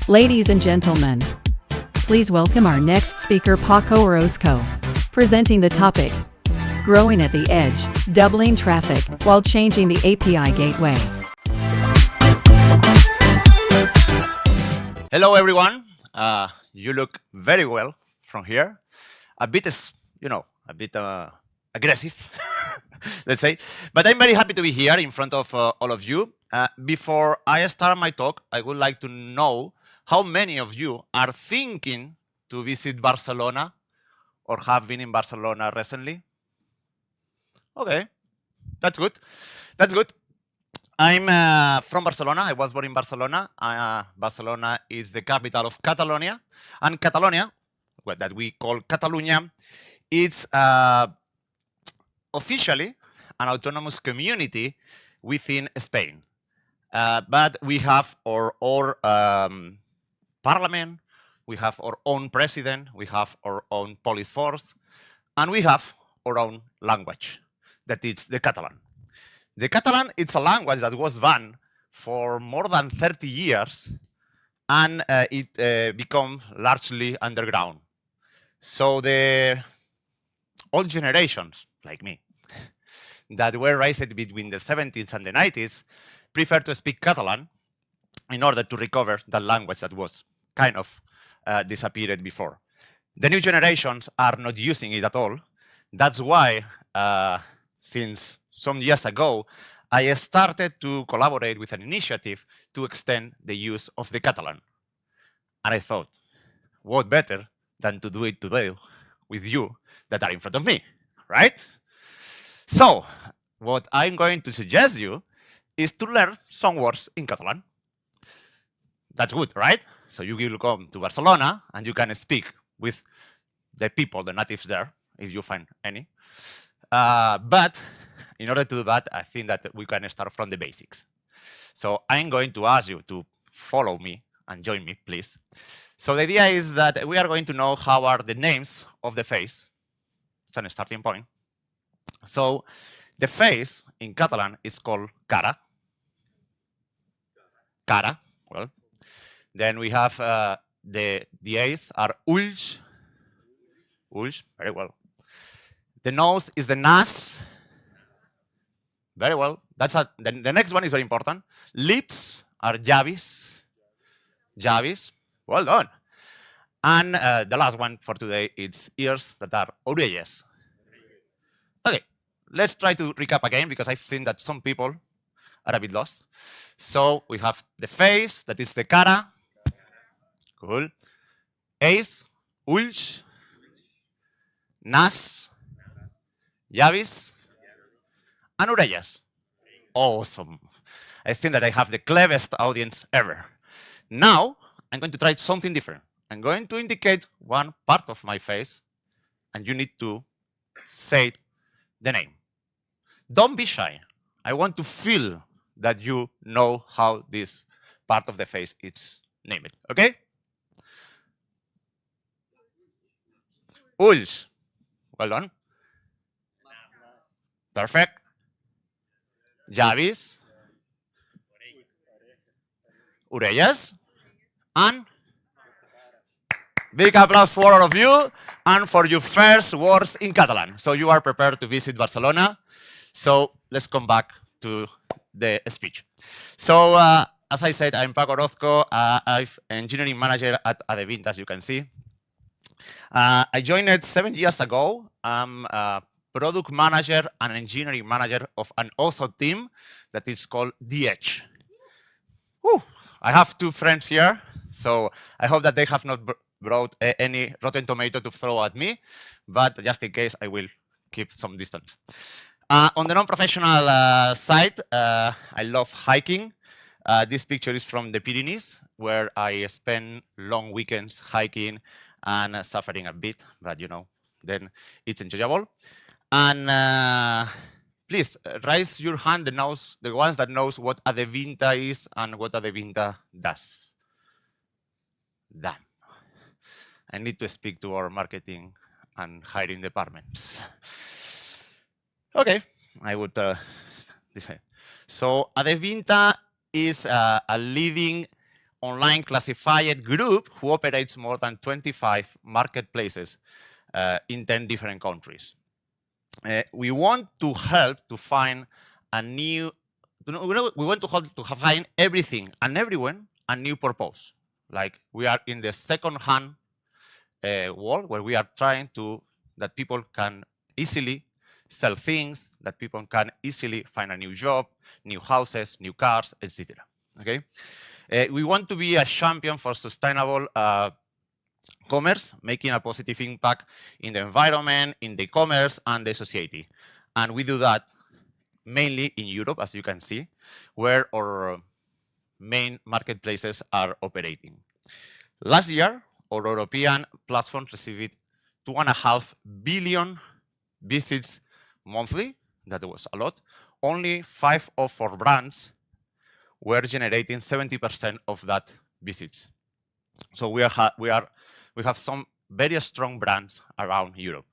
Ladies and gentlemen, please welcome our next speaker, Paco Orozco, presenting the topic, Growing at the Edge, Doubling Traffic while Changing the API Gateway. Hello, everyone. You look very well from here. A bit, aggressive, let's say. But I'm very happy to be here in front of all of you. Before I start my talk, I would like to know how many of you are thinking to visit Barcelona or have been in Barcelona recently. Okay, that's good. That's good. I'm from Barcelona. I was born in Barcelona. Barcelona is the capital of Catalonia. And Catalonia, what that we call Catalunya, it's officially an autonomous community within Spain. But we have our parliament, we have our own president, we have our own police force, and we have our own language, that is the Catalan. The Catalan, it's a language that was banned for more than 30 years, and it became largely underground. So the old generations, like me, that were raised between the 70s and the 90s, prefer to speak Catalan in order to recover that language that was kind of disappeared before. The new generations are not using it at all. That's why, since some years ago, I started to collaborate with an initiative to extend the use of the Catalan. And I thought, what better than to do it today with you that are in front of me, right? So, what I'm going to suggest you is to learn some words in Catalan. That's good, right? So you will come to Barcelona and you can speak with the people, the natives there, if you find any. But in order to do that, I think that we can start from the basics. So I'm going to ask you to follow me and join me, please. So the idea is that we are going to know how are the names of the face. It's a starting point. So the face in Catalan is called cara. Cara, well. Then we have the A's are ulls. Ulls, very well. The nose is the nas. Very well. The next one is very important. Lips are llavis. Llavis. Well done. And the last one for today is ears that are orelles. Okay, let's try to recap again because I've seen that some people are a bit lost. So we have the face, that is the cara. Cool. A's, ulls, nas, llavis, and orellas. Awesome. I think that I have the cleverest audience ever. Now, I'm going to try something different. I'm going to indicate one part of my face, and you need to say the name. Don't be shy. I want to feel that you know how this part of the face is named, okay? Ulls. Well done. Perfect. Llavis. Orellas. And big applause for all of you and for your first words in Catalan. So you are prepared to visit Barcelona. So let's come back to the speech. So as I said, I'm Paco Orozco. I'm engineering manager at Adevinta, as you can see. I joined 7 years ago. I'm a product manager and engineering manager of an awesome team that is called The Edge. Whew. I have two friends here, so I hope that they have not brought any rotten tomato to throw at me, but just in case, I will keep some distance. On the non-professional side, I love hiking. This picture is from the Pyrenees, where I spend long weekends hiking and suffering a bit, but then it's enjoyable. And please raise your hand, the ones that knows what Adevinta is and what Adevinta does. Damn. I need to speak to our marketing and hiring departments. Okay, I would decide. So Adevinta is a leading online classified group who operates more than 25 marketplaces in 10 different countries. We want to help to find a new, we want to help to find everything and everyone a new purpose. Like we are in the second-hand world where we are trying to, that people can easily sell things, that people can easily find a new job, new houses, new cars, etc. Okay? We want to be a champion for sustainable commerce, making a positive impact in the environment, in the commerce, and the society. And we do that mainly in Europe, as you can see, where our main marketplaces are operating. Last year, our European platform received 2.5 billion visits monthly. That was a lot. Only 5 of our brands were generating 70% of that visits. So we have some very strong brands around Europe.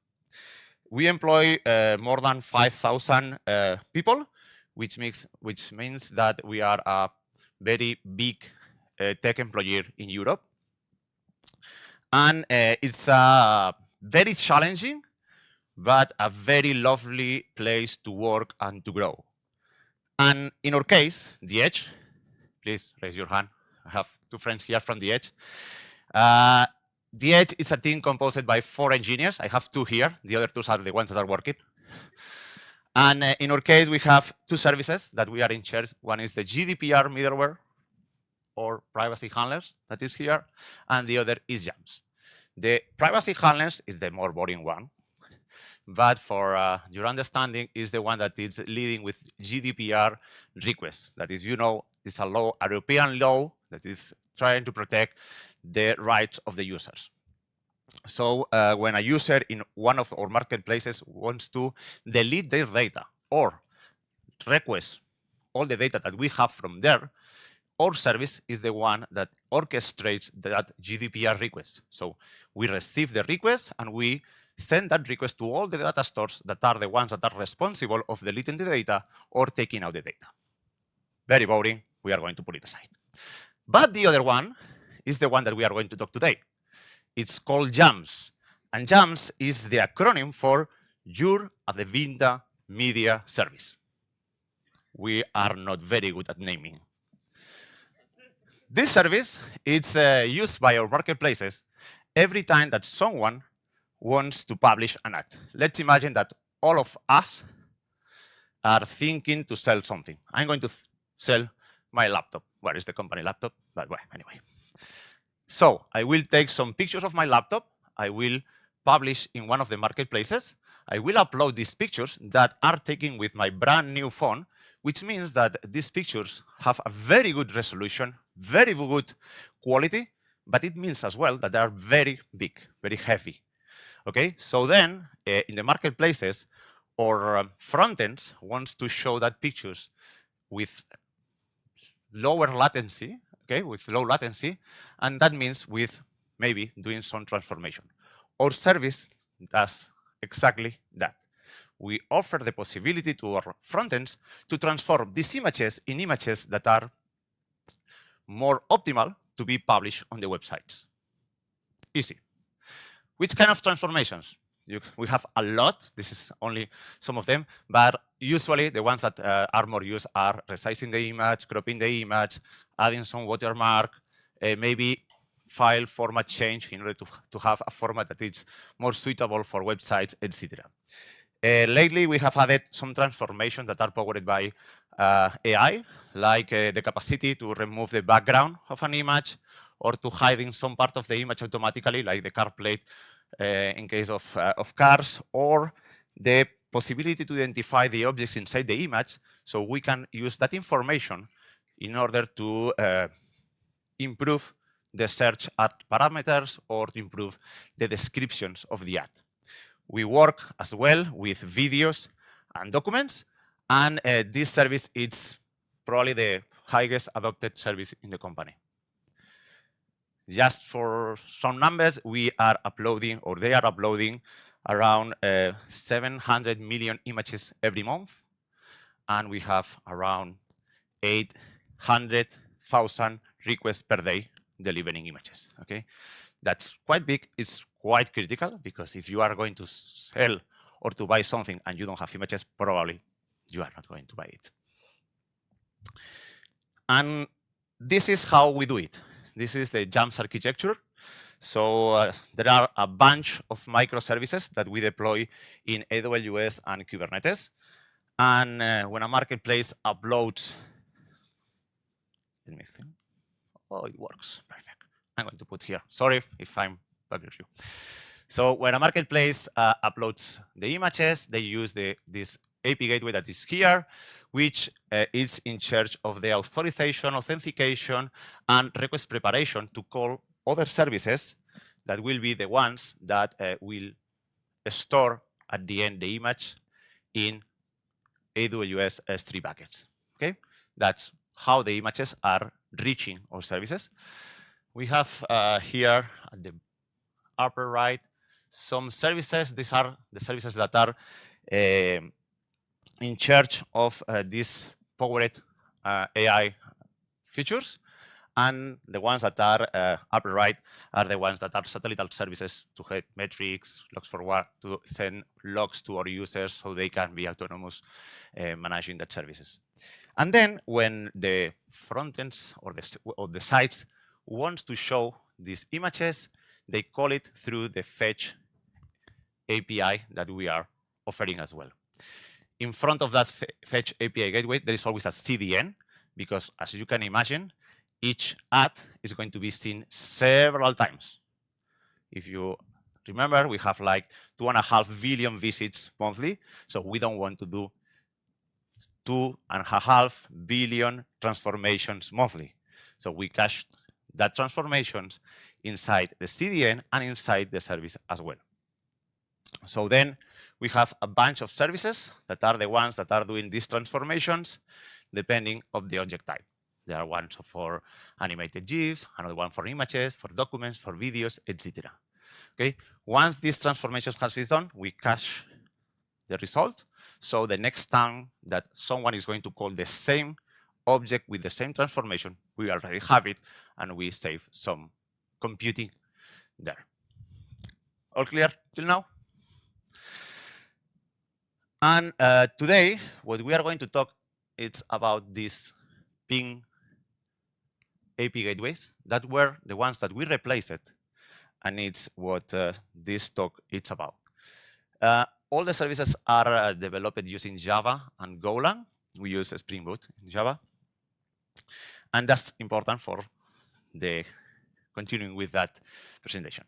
We employ more than 5,000 people, which means that we are a very big tech employer in Europe. And it's very challenging, but a very lovely place to work and to grow. And in our case, The Edge, please raise your hand. I have 2 friends here from The Edge. The Edge is a team composed by 4 engineers. I have 2 here. The other 2 are the ones that are working. And in our case, we have 2 services that we are in charge. One is the GDPR middleware, or privacy handlers, that is here, and the other is Jams. The privacy handlers is the more boring one, but for your understanding, is the one that is leading with GDPR requests. That is, you know, it's a law, a European law that is trying to protect the rights of the users. So when a user in one of our marketplaces wants to delete their data or request all the data that we have from there, our service is the one that orchestrates that GDPR request. So we receive the request and we send that request to all the data stores that are the ones that are responsible of deleting the data or taking out the data. Very boring. We are going to put it aside. But the other one is the one that we are going to talk today. It's called Jams. And Jams is the acronym for Your Adevinta Media Service. We are not very good at naming. This service is used by our marketplaces every time that someone wants to publish an ad. Let's imagine that all of us are thinking to sell something. I'm going to sell my laptop. Where is the company laptop? But well, anyway. So I will take some pictures of my laptop. I will publish in one of the marketplaces. I will upload these pictures that are taken with my brand new phone, which means that these pictures have a very good resolution, very good quality, but it means as well that they are very big, very heavy. Okay, so then in the marketplaces, our front ends wants to show that pictures with lower latency, okay, with low latency, and that means with maybe doing some transformation. Our service does exactly that. We offer the possibility to our front ends to transform these images in images that are more optimal to be published on the websites. Easy. Which kind of transformations? We have a lot. This is only some of them, but usually the ones that are more used are resizing the image, cropping the image, adding some watermark, maybe file format change in order to have a format that is more suitable for websites, etc. Lately, we have added some transformations that are powered by AI, like the capacity to remove the background of an image or to hiding some part of the image automatically, like the car plate in case of cars, or the possibility to identify the objects inside the image, so we can use that information in order to improve the search ad parameters or to improve the descriptions of the ad. We work as well with videos and documents, and this service is probably the highest adopted service in the company. Just for some numbers, we are uploading, or they are uploading, around 700 million images every month, and we have around 800,000 requests per day delivering images. Okay, that's quite big. It's quite critical because if you are going to sell or to buy something and you don't have images, probably you are not going to buy it. And this is how we do it. This is the JAMS architecture. So there are a bunch of microservices that we deploy in AWS and Kubernetes. And when a marketplace uploads, let me think. Oh, it works. Perfect. I'm going to put here. Sorry if I'm bugging you. So when a marketplace uploads the images, they use this API gateway that is here, which is in charge of the authorization, authentication, and request preparation to call other services that will be the ones that will store at the end the image in AWS S3 buckets. Okay, that's how the images are reaching our services. We have here at the upper right some services. These are the services that are in charge of these powered AI features. And the ones that are upper right are the ones that are satellite services to get metrics, logs forward, to send logs to our users so they can be autonomous managing the services. And then when the front ends or the sites wants to show these images, they call it through the fetch API that we are offering as well. In front of that fetch API gateway, there is always a CDN, because as you can imagine, each ad is going to be seen several times. If you remember, we have like 2.5 billion visits monthly, so we don't want to do 2.5 billion transformations monthly. So we cache that transformations inside the CDN and inside the service as well. So then we have a bunch of services that are the ones that are doing these transformations depending on the object type. There are ones for animated GIFs, another one for images, for documents, for videos, etc. Okay. Once this transformation has been done, we cache the result. So the next time that someone is going to call the same object with the same transformation, we already have it, and we save some computing there. All clear till now? And today, what we are going to talk is about these ping API gateways that were the ones that we replaced, and it's what this talk is about. All the services are developed using Java and Golang. We use Spring Boot in Java, and that's important for the continuing with that presentation.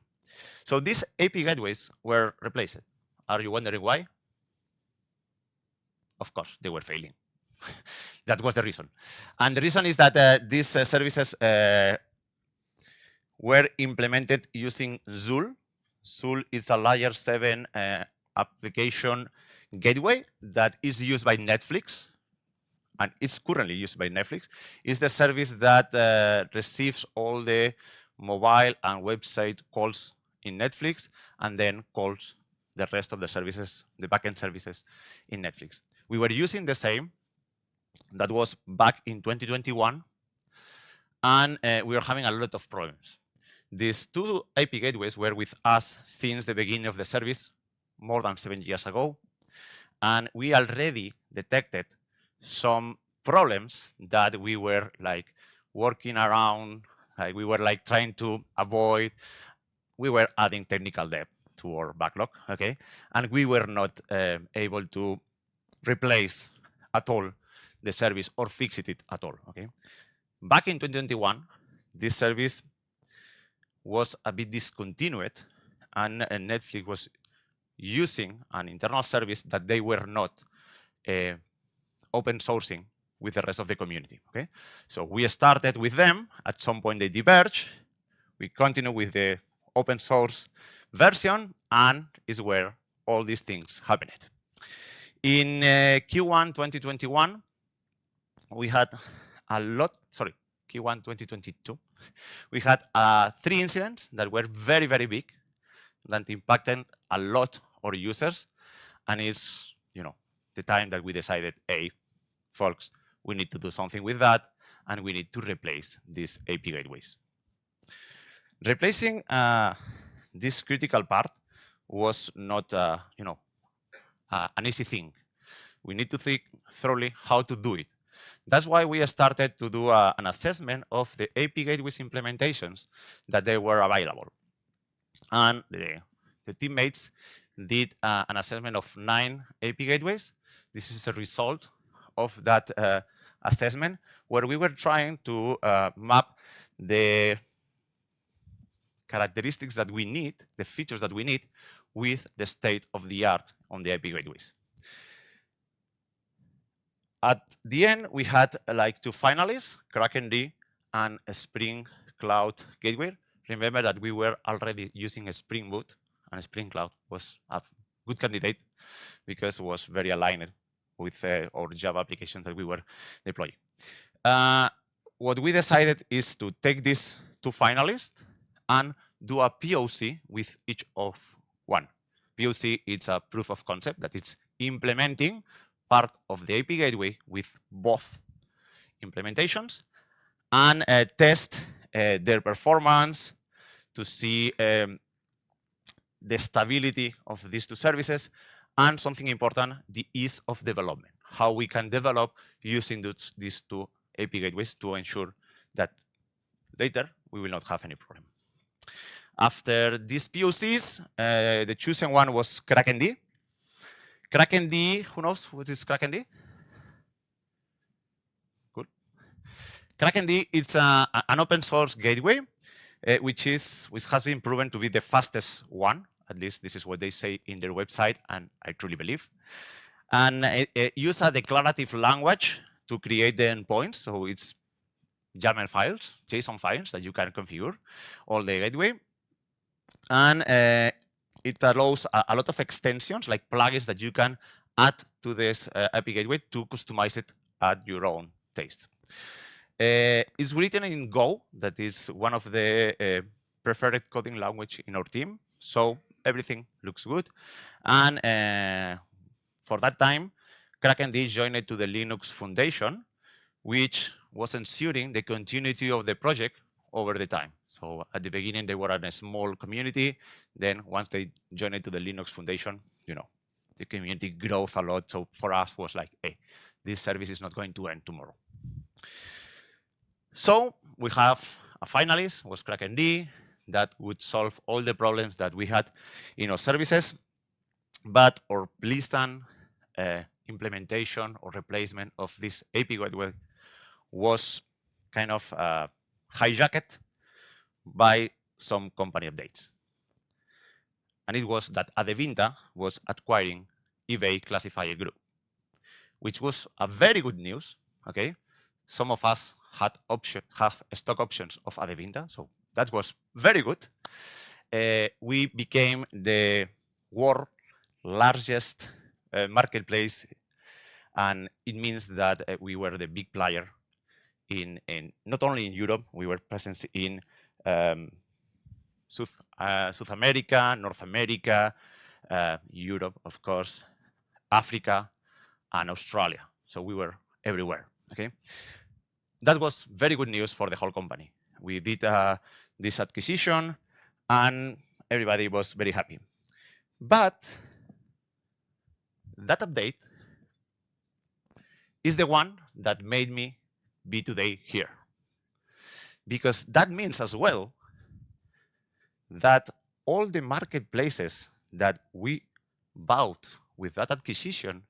So these API gateways were replaced. Are you wondering why? Of course, they were failing. That was the reason. And the reason is that these services were implemented using Zool. Zool is a layer 7 application gateway that is used by Netflix, and it's currently used by Netflix. It's the service that receives all the mobile and website calls in Netflix and then calls the rest of the services, the backend services in Netflix. We were using the same. That was back in 2021, and we were having a lot of problems. These two API gateways were with us since the beginning of the service, more than 7 years ago, and we already detected some problems that we were like working around, like we were like trying to avoid. We were adding technical debt to our backlog, okay, and we were not able to replace at all the service or fix it at all. Okay. Back in 2021, this service was a bit discontinued, and Netflix was using an internal service that they were not open sourcing with the rest of the community. Okay. So we started with them. At some point, they diverged. We continue with the open source version, and is where all these things happened. In Q1 2021, we had a lot, sorry, Q1 2022, we had 3 incidents that were very, very big, that impacted a lot our users. And it's, the time that we decided, hey, folks, we need to do something with that. and we need to replace these AP gateways. Replacing this critical part was not, an easy thing. We need to think thoroughly how to do it. That's why we started to do an assessment of the AP gateways implementations that they were available. And the teammates did an assessment of 9 AP gateways. This is a result of that assessment, where we were trying to map the characteristics that we need, the features that we need, with the state of the art on the AP gateways. At the end, we had like 2 finalists, KrakenD and a Spring Cloud Gateway. Remember that we were already using a Spring Boot, and Spring Cloud was a good candidate because it was very aligned with our Java applications that we were deploying. What we decided is to take these 2 finalists and do a POC with each of one. POC, it's a proof of concept that it's implementing part of the AP gateway with both implementations, and test their performance to see the stability of these 2 services, and something important, the ease of development, how we can develop using these 2 AP gateways to ensure that later we will not have any problem. After these POCs, the chosen one was KrakenD. KrakenD, who knows what is KrakenD? Good. KrakenD is an open source gateway, which has been proven to be the fastest one. At least this is what they say in their website, and I truly believe. And it uses a declarative language to create the endpoints. So it's YAML files, JSON files that you can configure all the gateway. And it allows a lot of extensions, like plugins that you can add to this AP gateway to customize it at your own taste. It's written in Go, that is one of the preferred coding language in our team. So everything looks good. And for that time, KrakenD joined to the Linux Foundation, which was ensuring the continuity of the project over the time. So at the beginning, they were in a small community. Then once they joined to the Linux Foundation, the community grows a lot. So for us, was like, hey, this service is not going to end tomorrow. So we have a finalist, was KrakenD, that would solve all the problems that we had in our services. But our pleasant implementation or replacement of this AP gateway was kind of hijacked by some company updates. And it was that Adevinta was acquiring eBay Classified Group, which was a very good news. Okay, some of us have stock options of Adevinta, so that was very good. We became the world's largest marketplace, and it means that we were the big player in not only in Europe, we were present in South America, North America, Europe, of course, Africa, and Australia. So we were everywhere. Okay, that was very good news for the whole company. We did this acquisition, and everybody was very happy. But that update is the one that made me be today here. Because that means as well that all the marketplaces that we bought with that acquisition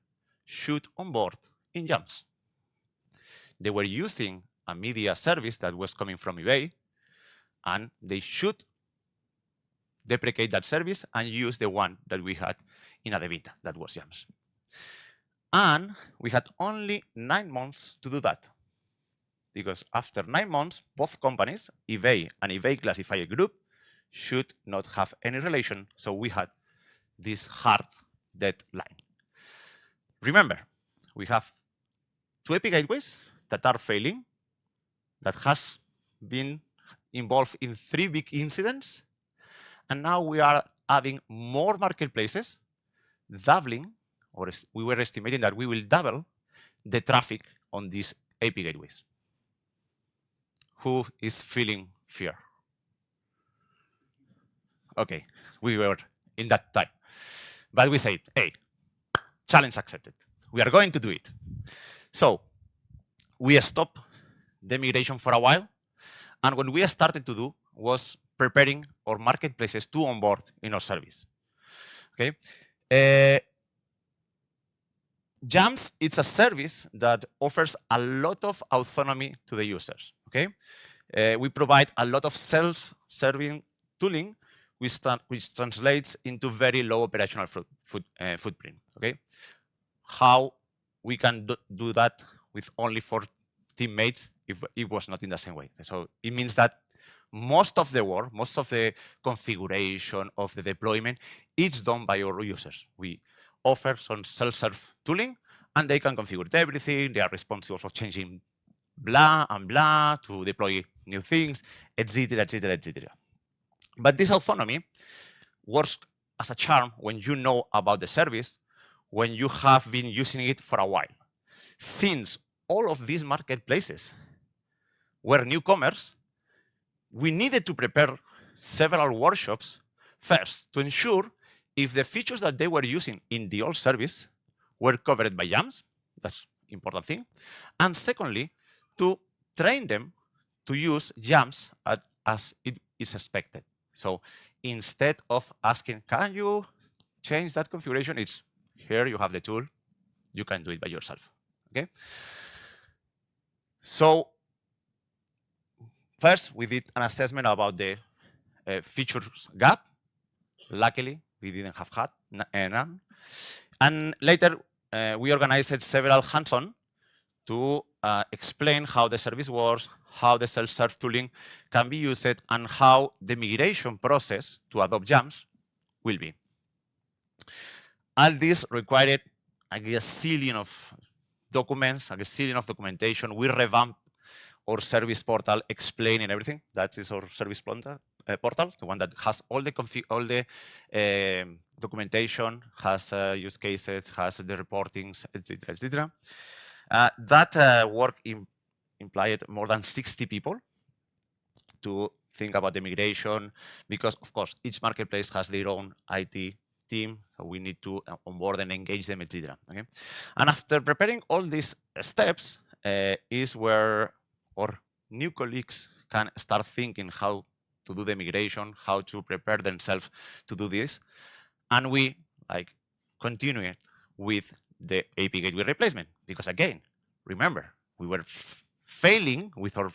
should onboard in YAMS. They were using a media service that was coming from eBay, and they should deprecate that service and use the one that we had in Adevinta, that was YAMS. And we had only 9 months to do that. Because after 9 months, both companies, eBay and eBay Classified Group, should not have any relation. So we had this hard deadline. Remember, we have 2 AP gateways that are failing, that has been involved in 3 big incidents. And now we are adding more marketplaces, doubling, or we were estimating that we will double the traffic on these AP gateways. who is feeling fear? Okay, we were in that time. But we said, hey, challenge accepted. We are going to do it. So we stopped the migration for a while. And what we started to do was preparing our marketplaces to onboard in our service. Okay. Jams, it's a service that offers a lot of autonomy to the users. Okay. We provide a lot of self-serving tooling, which translates into very low operational footprint. Okay. How we can do that with only 4 teammates if it was not in the same way. So it means that most of the work, most of the configuration of the deployment is done by our users. We offer some self-serve tooling, and they can configure everything. They are responsible for changing blah and blah to deploy new things, etc., etc., etc. But this autonomy works as a charm when you know about the service, when you have been using it for a while. Since all of these marketplaces were newcomers, we needed to prepare several workshops first to ensure if the features that they were using in the old service were covered by YAMS. That's an important thing. And secondly, to train them to use YAMS as it is expected. So instead of asking, can you change that configuration? It's here, you have the tool, you can do it by yourself. Okay. So first, we did an assessment about the features gap. Luckily, we didn't have had none. And later, we organized several hands-on to explain how the service works, how the self-serve tooling can be used, and how the migration process to adopt YAMS will be. All this required a gazillion of documents, a gazillion of documentation. We revamped our service portal explaining everything. That is our service portal, the one that has all the documentation, has use cases, has the reportings, etc., etc. That work implied more than 60 people to think about the migration, because of course each marketplace has their own IT team, so we need to onboard and engage them, etc. Okay? And after preparing all these steps is where our new colleagues can start thinking how to do the migration, how to prepare themselves to do this. And we continue with the API gateway replacement, because again, remember, we were failing with our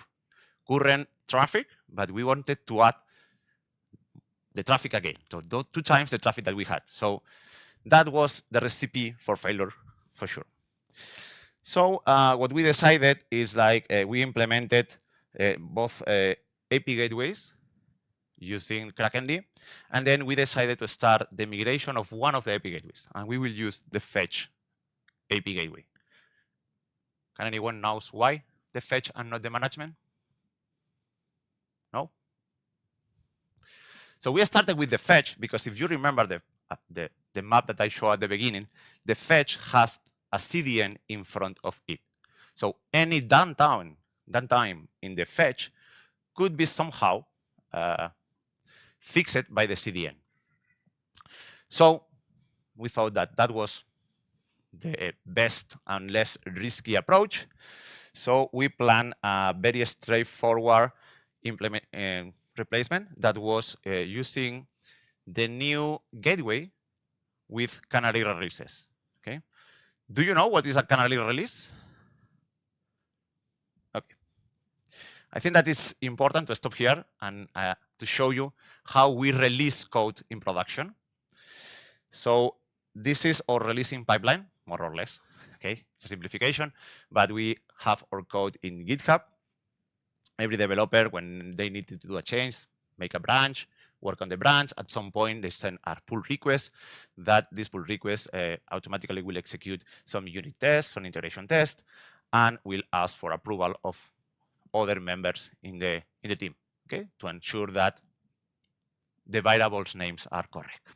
current traffic, but we wanted to add the traffic again, so 2 times the traffic that we had. So that was the recipe for failure, for sure. So what we decided is we implemented both API gateways using Kraken, and then we decided to start the migration of one of the API gateways, and we will use the fetch API gateway. Can anyone knows why the fetch and not the management? No? So we started with the fetch because if you remember the map that I showed at the beginning, the fetch has a CDN in front of it. So any downtime in the fetch could be somehow fixed by the CDN. So we thought that that was the best and less risky approach. So we planned a very straightforward replacement that was using the new gateway with canary releases. Okay. Do you know what is a canary release? Okay. I think that it's important to stop here and to show you how we release code in production. So this is our releasing pipeline, more or less. Okay, it's a simplification, but we have our code in GitHub. Every developer, when they need to do a change, make a branch, work on the branch. At some point, they send a pull request. That this pull request automatically will execute some unit tests, some integration tests, and will ask for approval of other members in the team. Okay, to ensure that the variables names are correct.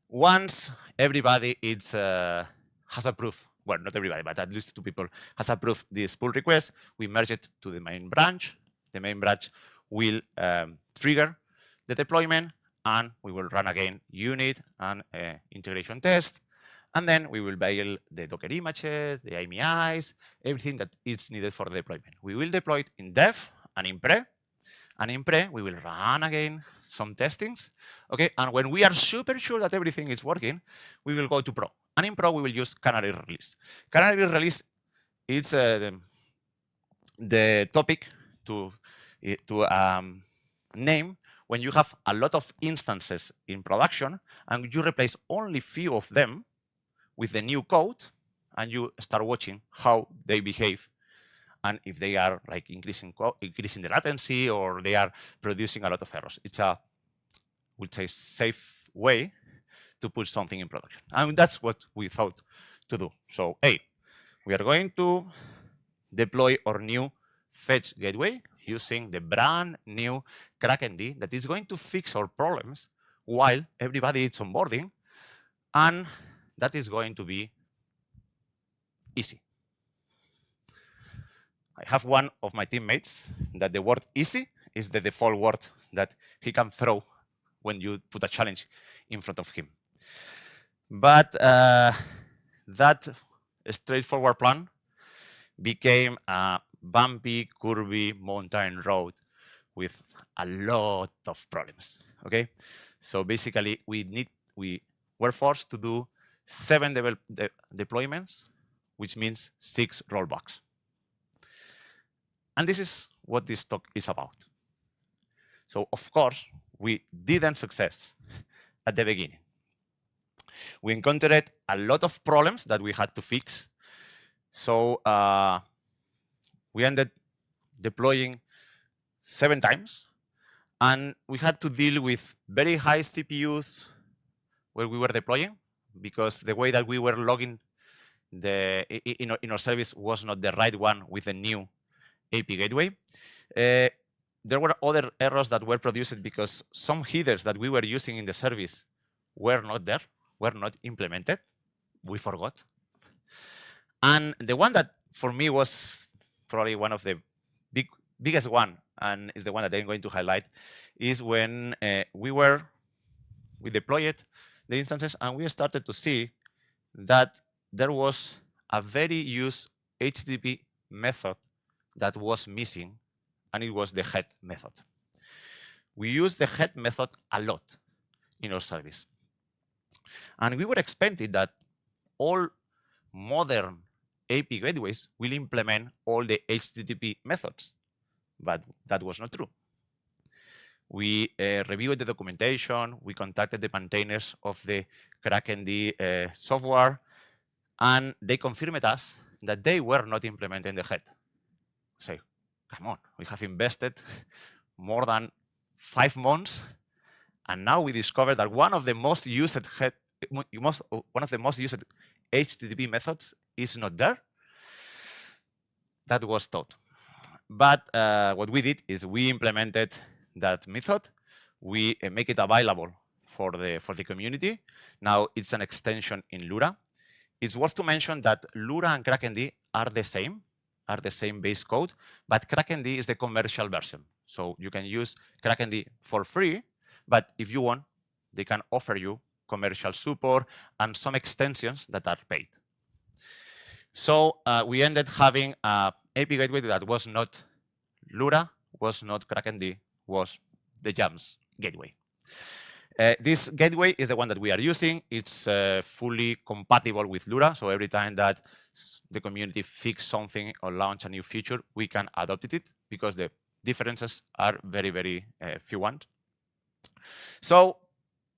Once everybody has approved well, not everybody, but at least 2 people has approved this pull request. We merge it to the main branch. The main branch will trigger the deployment, and we will run again unit and integration test. And then we will build the Docker images, the AMIs, everything that is needed for the deployment. We will deploy it in dev and in pre. And in pre, we will run again some testings. Okay, and when we are super sure that everything is working, we will go to pro. And in pro, we will use canary release. Canary release is the topic to name when you have a lot of instances in production and you replace only few of them with the new code, and you start watching how they behave, and if they are like increasing the latency or they are producing a lot of errors. It's a, we'd say, safe way to put something in production. And that's what we thought to do. So, we are going to deploy our new fetch gateway using the brand new KrakenD that is going to fix our problems while everybody is onboarding, and that is going to be easy. I have one of my teammates that the word easy is the default word that he can throw when you put a challenge in front of him. But that straightforward plan became a bumpy, curvy mountain road with a lot of problems. Okay, so basically we were forced to do 7 deployments, which means 6 rollbacks. And this is what this talk is about. So of course, we didn't success at the beginning. We encountered a lot of problems that we had to fix. So we ended deploying 7 times, and we had to deal with very high CPUs where we were deploying, because the way that we were logging in our service was not the right one with the new AP gateway. There were other errors that were produced because some headers that we were using in the service were not there, were not implemented. We forgot. And the one that for me was probably one of the biggest one, and is the one that I'm going to highlight, is when we deployed the instances and we started to see that there was a very used HTTP method that was missing, and it was the head method. We use the head method a lot in our service. And we were expecting that all modern AP gateways will implement all the HTTP methods, but that was not true. We reviewed the documentation, we contacted the maintainers of the KrakenD software, and they confirmed us that they were not implementing the head. Say, come on, we have invested more than 5 months, and now we discovered that one of the most used HTTP methods is not there. That was taught. But what we did is we implemented that method. We make it available for the community. Now it's an extension in Lura. It's worth to mention that Lura and KrakenD are the same base code, but KrakenD is the commercial version. So you can use KrakenD for free, but if you want, they can offer you commercial support and some extensions that are paid. So we ended having an AP gateway that was not Lura, was not KrakenD, was the JAMS gateway. This gateway is the one that we are using. It's fully compatible with Lura, so every time that the community fix something or launch a new feature, we can adopt it because the differences are very, very few ones. So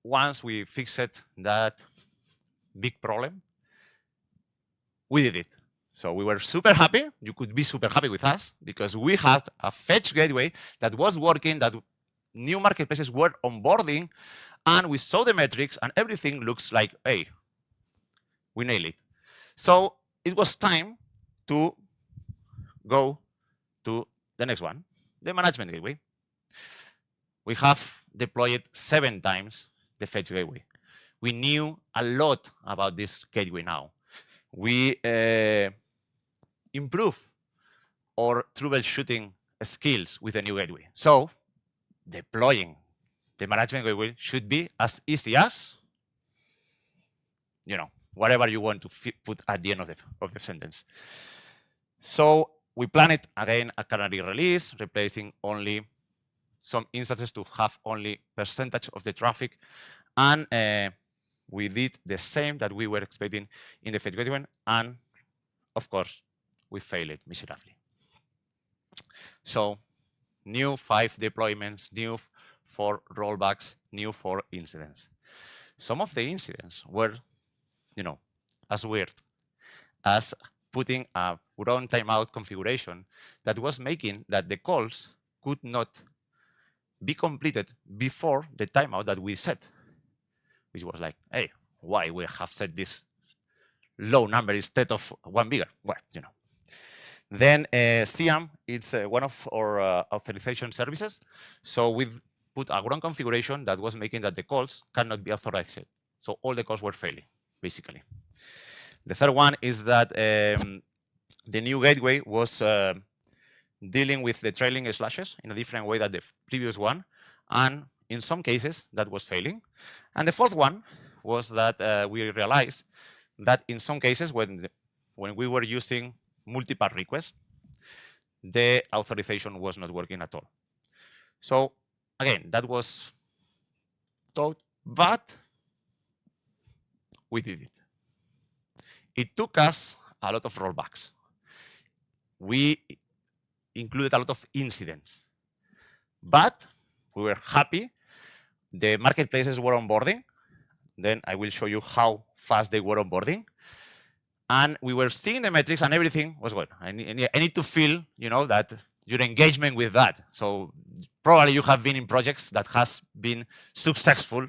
once we fixed that big problem, we did it. So we were super happy. You could be super happy with us because we had a fetch gateway that was working, that new marketplaces were onboarding, and we saw the metrics and everything looks like, hey, we nailed it. So it was time to go to the next one, the management gateway. We have deployed 7 times the fetch gateway. We knew a lot about this gateway now. we improve our troubleshooting skills with the new gateway. So deploying the management gateway should be as easy as, whatever you want to put at the end of the sentence. So we plan it again a canary release, replacing only some instances to have only percentage of the traffic. And we did the same that we were expecting in the Fed gateway. And of course, we failed miserably. So new 5 deployments, new 4 rollbacks, new 4 incidents. Some of the incidents were, as weird as putting a run timeout configuration that was making that the calls could not be completed before the timeout that we set, which was like, hey, why we have set this low number instead of one bigger? Well, Then CM, it's one of our authorization services. So we put a run configuration that was making that the calls cannot be authorized. So all the calls were failing, basically. The third one is that the new gateway was dealing with the trailing slashes in a different way than the previous one. And in some cases, that was failing. And the fourth one was that we realized that in some cases, when we were using multi-part requests, the authorization was not working at all. So again, that was taught, but we did it. It took us a lot of rollbacks. We included a lot of incidents, but we were happy. The marketplaces were onboarding. Then I will show you how fast they were onboarding. And we were seeing the metrics and everything was good. I need to feel, that your engagement with that. So probably you have been in projects that has been successful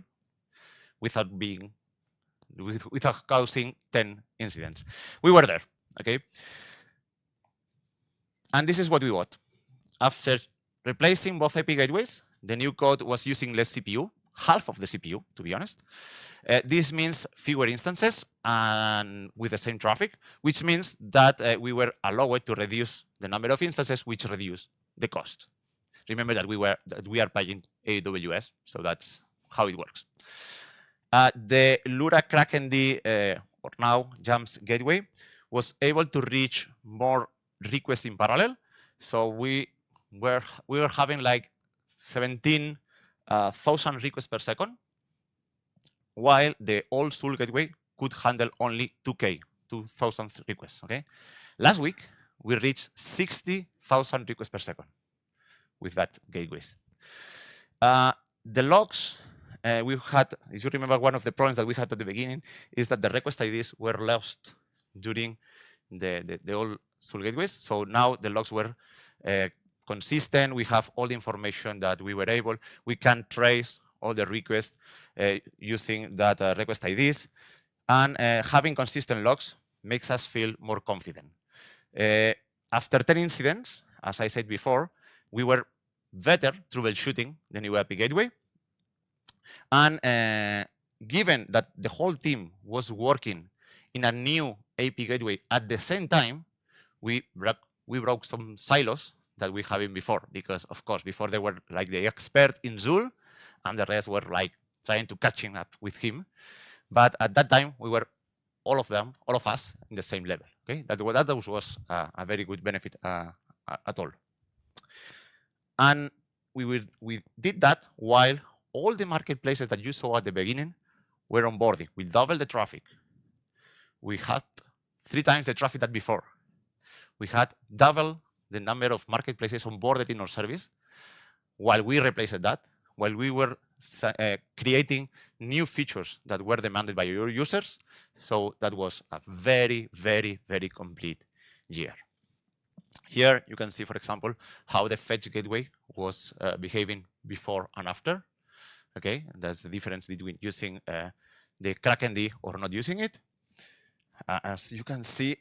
without causing 10 incidents. We were there, okay? And this is what we got. After replacing both IP gateways, the new code was using less CPU, half of the CPU, to be honest. This means fewer instances and with the same traffic, which means that we were allowed to reduce the number of instances, which reduce the cost. Remember that we are paying AWS, so that's how it works. The Lura Kraken-D, or now Jams gateway, was able to reach more requests in parallel. So we were having like 17,000 requests per second, while the old Sul gateway could handle only 2,000 requests. Okay. Last week we reached 60,000 requests per second with that gateways. The logs we had, if you remember, one of the problems that we had at the beginning is that the request IDs were lost during the old Sul gateways. So now the logs were consistent. We have all the information that we were able. We can trace all the requests using that request IDs. And having consistent logs makes us feel more confident. After 10 incidents, as I said before, we were better troubleshooting the new API gateway. And given that the whole team was working in a new API gateway at the same time, we broke some silos that we had before, because of course before they were like the expert in Zul and the rest were like trying to catching up with him. But at that time we were all of us in the same level. Okay, that was a very good benefit at all. And we did that while all the marketplaces that you saw at the beginning were onboarding. We doubled the traffic. We had 3 times the traffic that before. We had double the number of marketplaces onboarded in our service while we replaced that, while we were creating new features that were demanded by your users. So that was a very, very, very complete year. Here you can see, for example, how the fetch gateway was behaving before and after. Okay, that's the difference between using the Kraken-D or not using it. As you can see,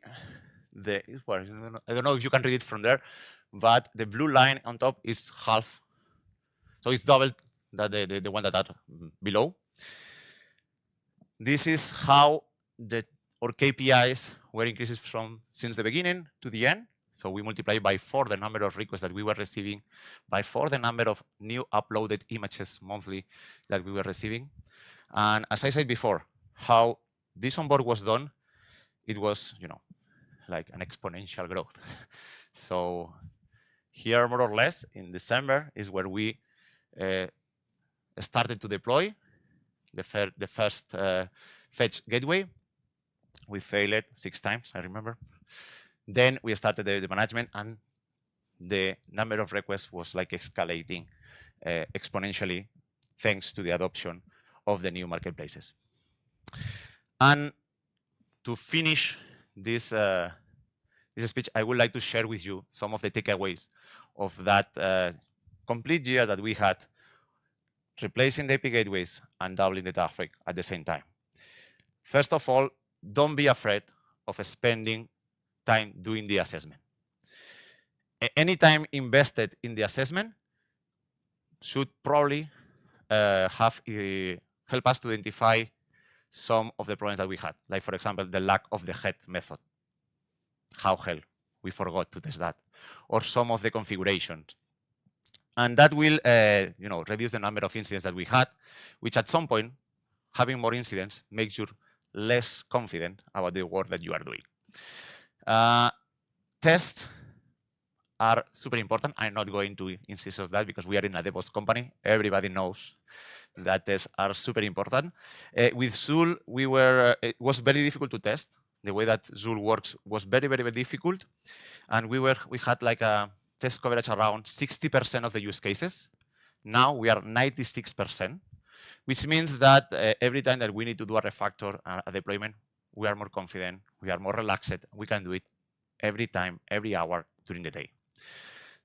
I don't know if you can read it from there, but the blue line on top is half. So it's double that the one that are below. This is how our KPIs were increases since the beginning to the end. So we multiply by 4 the number of requests that we were receiving, by 4 the number of new uploaded images monthly that we were receiving. And as I said before, how this onboard was done, it was, like an exponential growth. So here, more or less, in December is where we started to deploy the first fetch gateway. We failed it 6 times, I remember. Then we started the management, and the number of requests was like escalating exponentially thanks to the adoption of the new marketplaces. And to finish this speech, I would like to share with you some of the takeaways of that complete year that we had, replacing the API gateways and doubling the traffic at the same time. First of all, don't be afraid of spending time doing the assessment. Any time invested in the assessment should probably help us to identify some of the problems that we had. Like, for example, the lack of the head method. How hell, we forgot to test that. Or some of the configurations. And that will reduce the number of incidents that we had, which at some point, having more incidents makes you less confident about the work that you are doing. Tests are super important. I'm not going to insist on that because we are in a DevOps company. Everybody knows that tests are super important. With Zool, it was very difficult to test. The way that Zool works was very, very, very difficult. And we had like a test coverage around 60% of the use cases. Now we are 96%, which means that every time that we need to do a refactor, a deployment, we are more confident, we are more relaxed, we can do it every time, every hour during the day.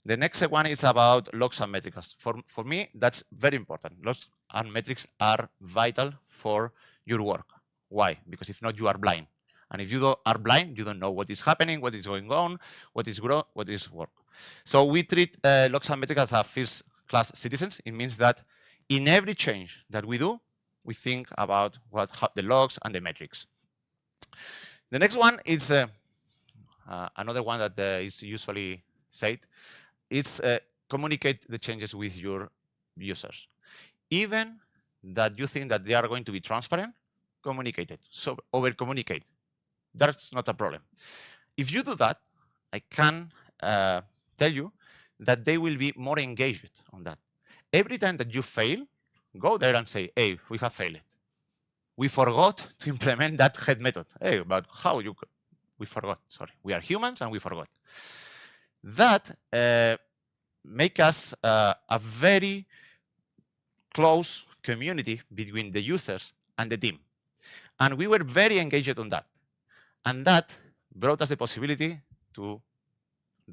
The next one is about logs and metrics. For me, that's very important. Logs and metrics are vital for your work. Why? Because if not, you are blind. And if you are blind, you don't know what is happening, what is going on, what is growth, what is work. So we treat logs and metrics as first-class citizens. It means that in every change that we do, we think about the logs and the metrics. The next one is another one that is usually said. It's communicate the changes with your users. Even that you think that they are going to be transparent, communicate it. So over-communicate. That's not a problem. If you do that, I can tell you that they will be more engaged on that. Every time that you fail, go there and say, hey, we have failed. We forgot to implement that head method. Hey, but how you? We forgot, sorry. We are humans and we forgot. That make us a very close community between the users and the team. And we were very engaged on that. And that brought us the possibility to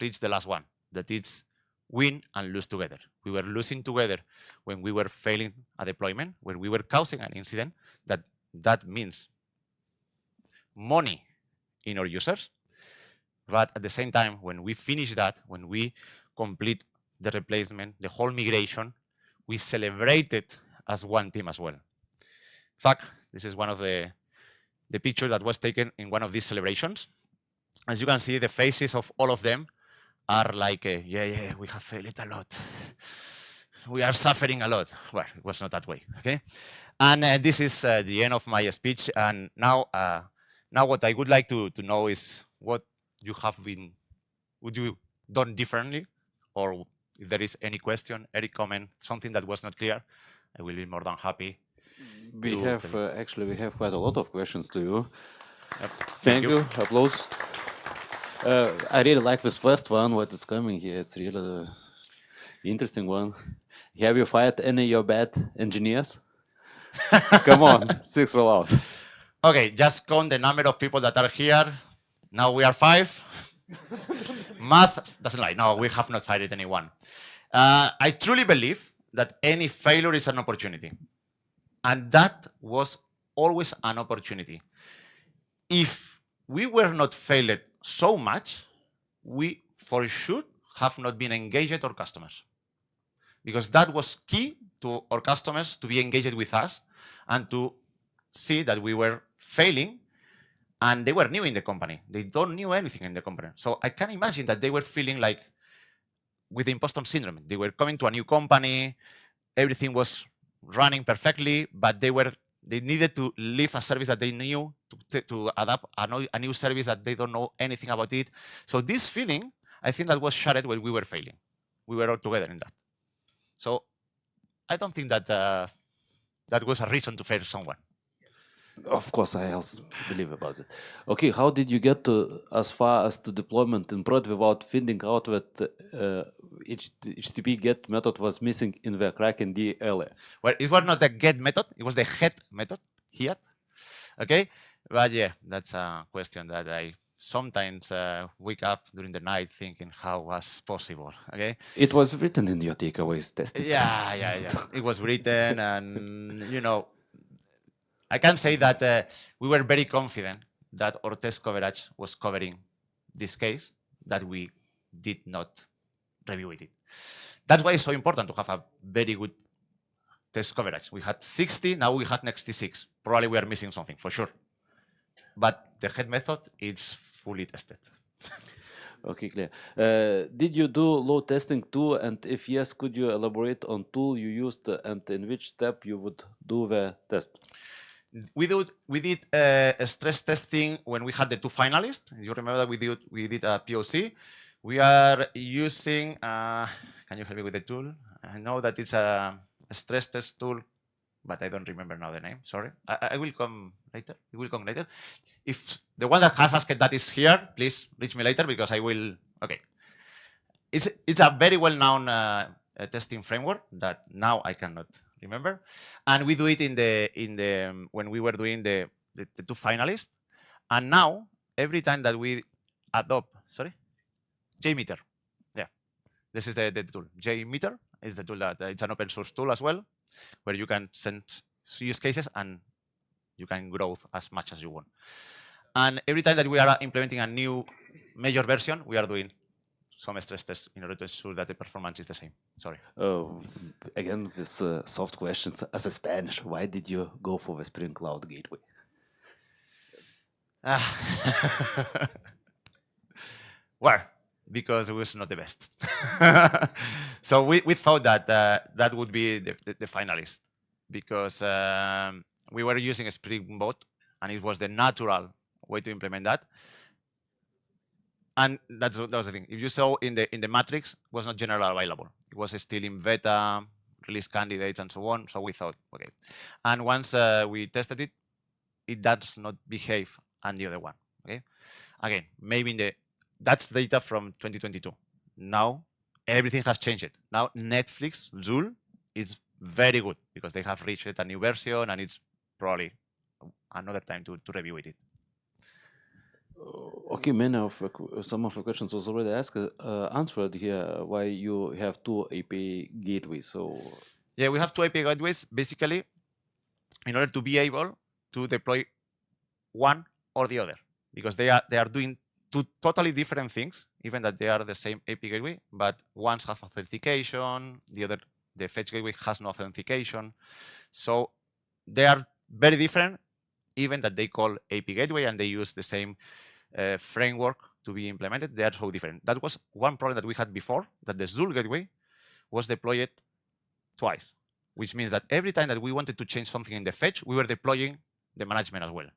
reach the last one, that is win and lose together. We were losing together when we were failing a deployment, when we were causing an incident. That means money in our users. But at the same time, when we finish that, when we complete the replacement, the whole migration, we celebrated as one team as well. In fact, this is one of the picture that was taken in one of these celebrations. As you can see, the faces of all of them are like, yeah, we have failed a lot. We are suffering a lot. Well, it was not that way, okay? And this is the end of my speech. And now what I would like to know is what would you done differently? Or if there is any question, any comment, something that was not clear, I will be more than happy. We have quite a lot of questions to you. Yep. Thank you. Applause. I really like this first one, what is coming here. It's really the interesting one. Have you fired any of your bad engineers? Come on, 6 rollouts. Okay, just count the number of people that are here. Now we are 5. Math doesn't lie. No, we have not fired anyone. I truly believe that any failure is an opportunity. And that was always an opportunity. If we were not failed so much, we for sure have not been engaged with our customers. Because that was key to our customers to be engaged with us and to see that we were failing And they were new in the company. They don't knew anything in the company. So I can imagine that they were feeling like with the imposter syndrome. They were coming to a new company, everything was running perfectly, but they needed to leave a service that they knew to adapt a new service that they don't know anything about it. So this feeling, I think that was shared when we were failing. We were all together in that. So I don't think that that was a reason to fail someone. Of course, I also believe about it. Okay, how did you get to as far as to deployment in prod without finding out that HTTP GET method was missing in the Kraken D earlier? Well, it was not the GET method; it was the HEAD method here. Okay, but yeah, that's a question that I sometimes wake up during the night thinking how was possible. Okay, it was written in your takeaways testing. Yeah. It was written, and I can say that we were very confident that our test coverage was covering this case, that we did not review it. That's why it's so important to have a very good test coverage. We had 60, now we had 96. Probably we are missing something, for sure. But the head method is fully tested. Okay, clear. Did you do load testing too? And if yes, could you elaborate on tool you used and in which step you would do the test? We did stress testing when we had the 2 finalists. You remember that we did a POC. We are using, can you help me with the tool? I know that it's a stress test tool, but I don't remember now the name, sorry. I will come later, it will come later. If the one that has asked that is here, please reach me later because I will, okay. It's a very well-known testing framework that now I cannot remember. And we do it when we were doing the 2 finalists. And now, every time that we adopt, JMeter. Yeah, this is the tool. JMeter is the tool that it's an open source tool as well, where you can send use cases and you can grow as much as you want. And every time that we are implementing a new major version, we are doing some stress tests in order to ensure that the performance is the same. Sorry. Again, this soft questions. As a Spanish, why did you go for the Spring Cloud Gateway? Well, because it was not the best. So we thought that that would be the finalist because we were using a Spring Boot and it was the natural way to implement that. And that was the thing. If you saw in the matrix, it was not generally available. It was still in beta, release candidates, and so on. So we thought, okay. And once we tested it, it does not behave on the other one. Okay. Again, maybe that's data from 2022. Now everything has changed. Now Netflix Joule is very good because they have reached a new version, and it's probably another time to review it. Okay, some of the questions was already answered here. Why you have 2 API gateways? So yeah, we have 2 API gateways basically in order to be able to deploy one or the other, because they are doing 2 totally different things, even that they are the same API gateway, but ones have authentication, the fetch gateway has no authentication. So they are very different, even that they call API gateway and they use the same framework to be implemented. They are so different. That was one problem that we had before, that the Joule gateway was deployed twice, which means that every time that we wanted to change something in the fetch, we were deploying the management as well,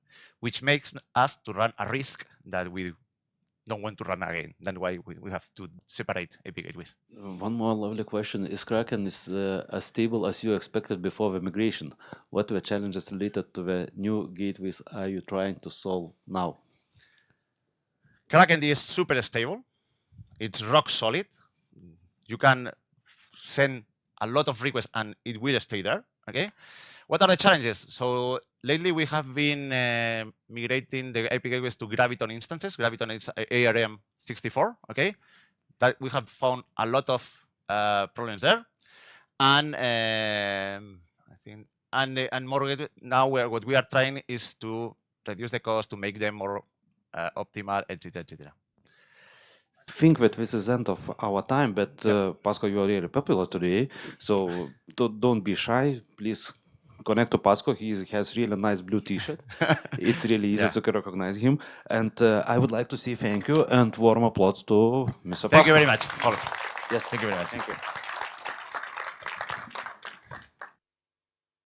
which makes us to run a risk that we don't want to run again. That's why we have to separate API gateways. One more lovely question. Is Kraken as stable as you expected before the migration? What were challenges related to the new gateways are you trying to solve now? Kraken is super stable. It's rock solid. You can send a lot of requests and it will stay there. Okay. What are the challenges? So lately we have been migrating the API gateways to Graviton instances. Graviton is ARM64. Okay. That we have found a lot of problems there, and I think and more now what we are trying is to reduce the cost, to make them more optimal, etc., etc. I think that this is the end of our time, but Paco, you are really popular today, so don't be shy. Please connect to Pasco. He has really nice blue T-shirt. It's really easy to recognize him. And I would like to say thank you and warm applause to Mr. Pasco. Thank you very much. Yes, Thank you very much. Thank you.